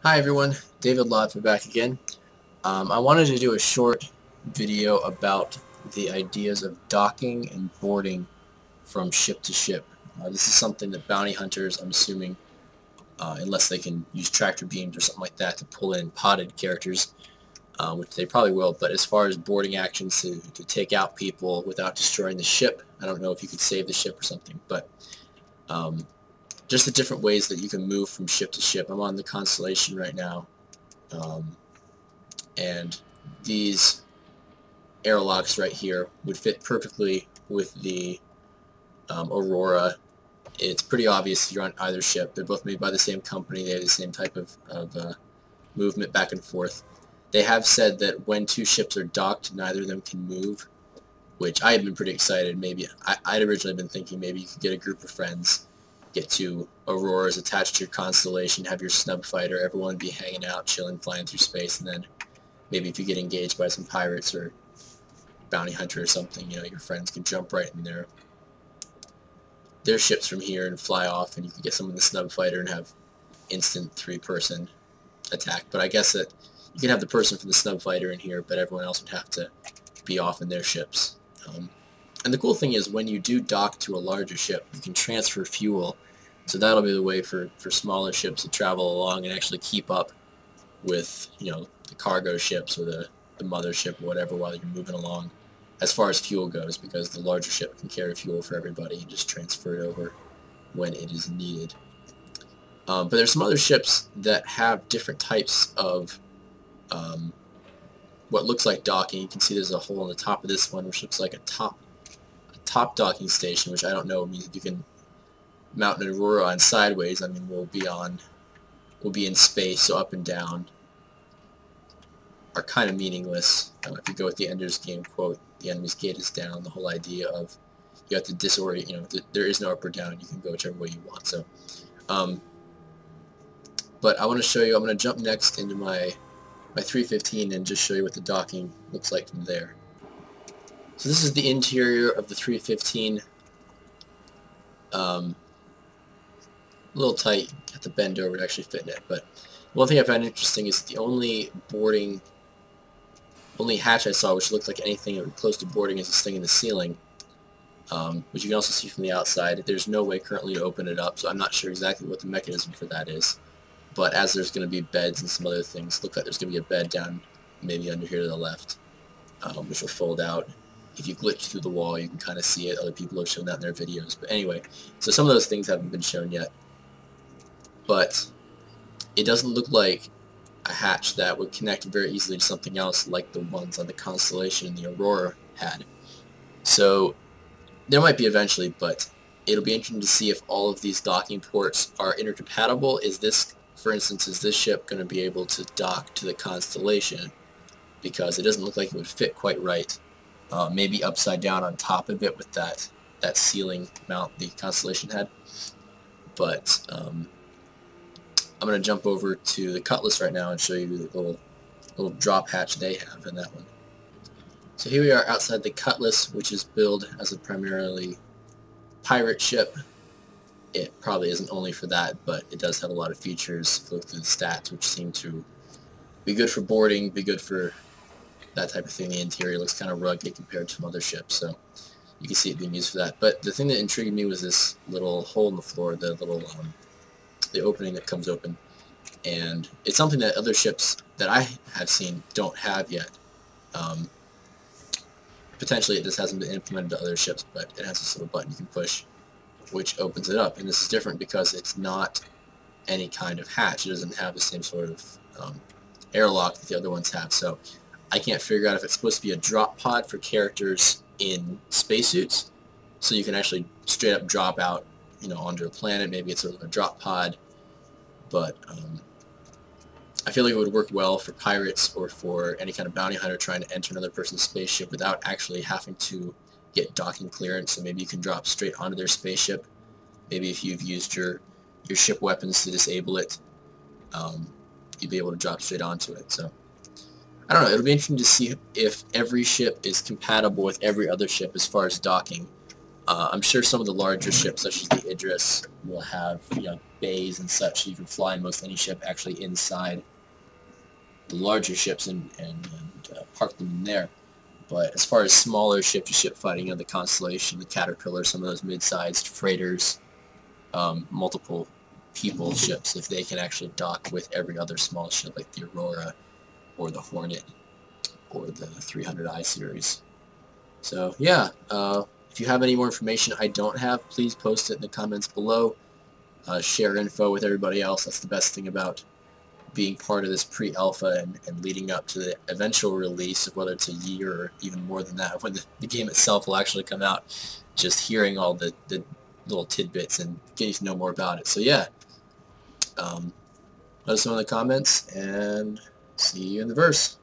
Hi everyone, David Lodford back again. I wanted to do a short video about the ideas of docking and boarding from ship to ship. This is something that bounty hunters, I'm assuming, unless they can use tractor beams or something like that to pull in potted characters, which they probably will, but as far as boarding actions to take out people without destroying the ship, I don't know if you could save the ship or something, but just the different ways that you can move from ship to ship. I'm on the Constellation right now, and these airlocks right here would fit perfectly with the Aurora. It's pretty obvious you're on either ship. They're both made by the same company. They have the same type of movement back and forth. They have said that when two ships are docked, neither of them can move, which I had been pretty excited. Maybe I'd originally been thinking maybe you could get a group of friends, get two Auroras attached to your Constellation, have your snub fighter, everyone be hanging out, chilling, flying through space, and then maybe if you get engaged by some pirates or bounty hunter or something, you know, your friends can jump right in their ships from here and fly off, and you can get someone in the snub fighter and have instant three-person attack. But I guess that you can have the person from the snub fighter in here, but everyone else would have to be off in their ships. And the cool thing is when you do dock to a larger ship, you can transfer fuel. So that'll be the way for smaller ships to travel along and actually keep up with, you know, the cargo ships or the mothership or whatever while you're moving along as far as fuel goes, because the larger ship can carry fuel for everybody and just transfer it over when it is needed. But there's some other ships that have different types of what looks like docking. You can see there's a hole in the top of this one which looks like a top docking station, which I don't know means you can mount an Aurora on sideways. I mean, we'll be in space, so up and down are kind of meaningless. If you go with the Ender's Game quote, the enemy's gate is down, the whole idea of you have to disorient, you know, there is no up or down, you can go whichever way you want. So, but I want to show you, I'm going to jump next into my 315 and just show you what the docking looks like from there. So this is the interior of the 315. A little tight, have to bend over to actually fit in it, but one thing I found interesting is the only hatch I saw which looked like anything close to boarding is this thing in the ceiling, which you can also see from the outside. There's no way currently to open it up, so I'm not sure exactly what the mechanism for that is. But as there's going to be beds and some other things, look like there's going to be a bed down maybe under here to the left, which will fold out. If you glitch through the wall, you can kind of see it. Other people have shown that in their videos. But anyway, so some of those things haven't been shown yet. But it doesn't look like a hatch that would connect very easily to something else like the ones on the Constellation and the Aurora had. So there might be eventually, but it'll be interesting to see if all of these docking ports are intercompatible. Is this, for instance, is this ship going to be able to dock to the Constellation? Because it doesn't look like it would fit quite right. Maybe upside down on top of it with that ceiling mount the Constellation had. But I'm going to jump over to the Cutlass right now and show you the little drop hatch they have in that one. So here we are outside the Cutlass, which is billed as a primarily pirate ship. It probably isn't only for that, but it does have a lot of features. If you look through the stats, which seem to be good for boarding, be good for that type of thing. The interior looks kind of rugged compared to some other ships, so you can see it being used for that. But the thing that intrigued me was this little hole in the floor, the little the opening that comes open, and it's something that other ships that I have seen don't have yet. Potentially this hasn't been implemented to other ships, but it has this little button you can push which opens it up, and this is different because it's not any kind of hatch. It doesn't have the same sort of airlock that the other ones have, so I can't figure out if it's supposed to be a drop pod for characters in spacesuits, so you can actually straight up drop out, you know, onto a planet. Maybe it's sort of a drop pod, but I feel like it would work well for pirates or for any kind of bounty hunter trying to enter another person's spaceship without actually having to get docking clearance. So maybe you can drop straight onto their spaceship. Maybe if you've used your ship weapons to disable it, you'd be able to drop straight onto it. So I don't know, it'll be interesting to see if every ship is compatible with every other ship as far as docking. I'm sure some of the larger ships, such as the Idris, will have bays and such. You can fly most any ship actually inside the larger ships and park them in there. But as far as smaller ship-to-ship fighting, the Constellation, the Caterpillar, some of those mid-sized freighters, multiple people ships, if they can actually dock with every other small ship like the Aurora or the Hornet or the 300i series. So yeah, if you have any more information I don't have, please post it in the comments below. Share info with everybody else. That's the best thing about being part of this pre-alpha and leading up to the eventual release, of whether it's a year or even more than that, when the game itself will actually come out. Just hearing all the little tidbits and getting to know more about it. So yeah, let us know in the comments, and see you in the verse.